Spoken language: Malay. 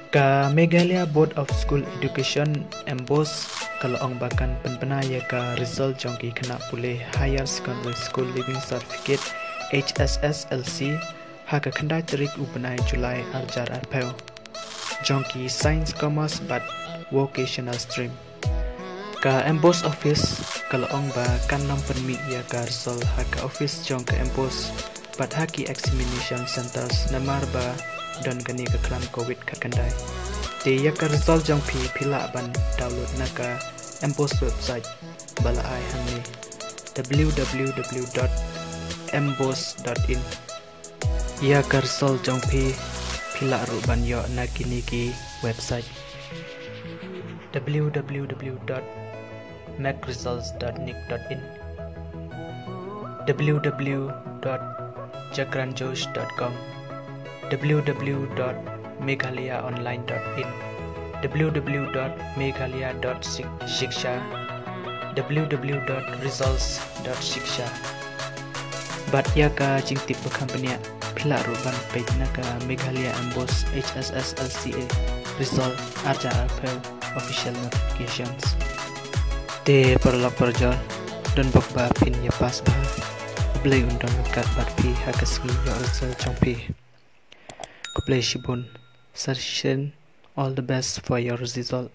Ka Meghalaya Board of School Education embos kalau ong bakan pynbna ya ka result jong ki khynnnah pule Higher Secondary School Living Certificate HSSLC haka khandai tarik upanai Julai arjar arpeo jong ki Science Commerce but Vocational Stream. Ka embos office kalau ong ba kan nam permit ya ka result haka office jong ka embos but haki examination centers namar ba dan gani ke klan covid ka kandai te ya ka result jong pila ban download na ka embos website bala ai hanni www.embos.in ya ka result jong pila ru ban yo na kini ki website www.macresults.nic.in www.jagranjosh.com www.meghalayaonline.in www.meghalaya.shiksha www.results.shiksha bat ya ka jingpyntip company pila ruban page na ka Meghalaya embos HSSLCA result arja apel official notifications te paralok parajor donbok ba phin ya pas ba Blei undon ryngkat bat phi haka sngi yo result jong Khublei Shibun suggestion all the best for your result.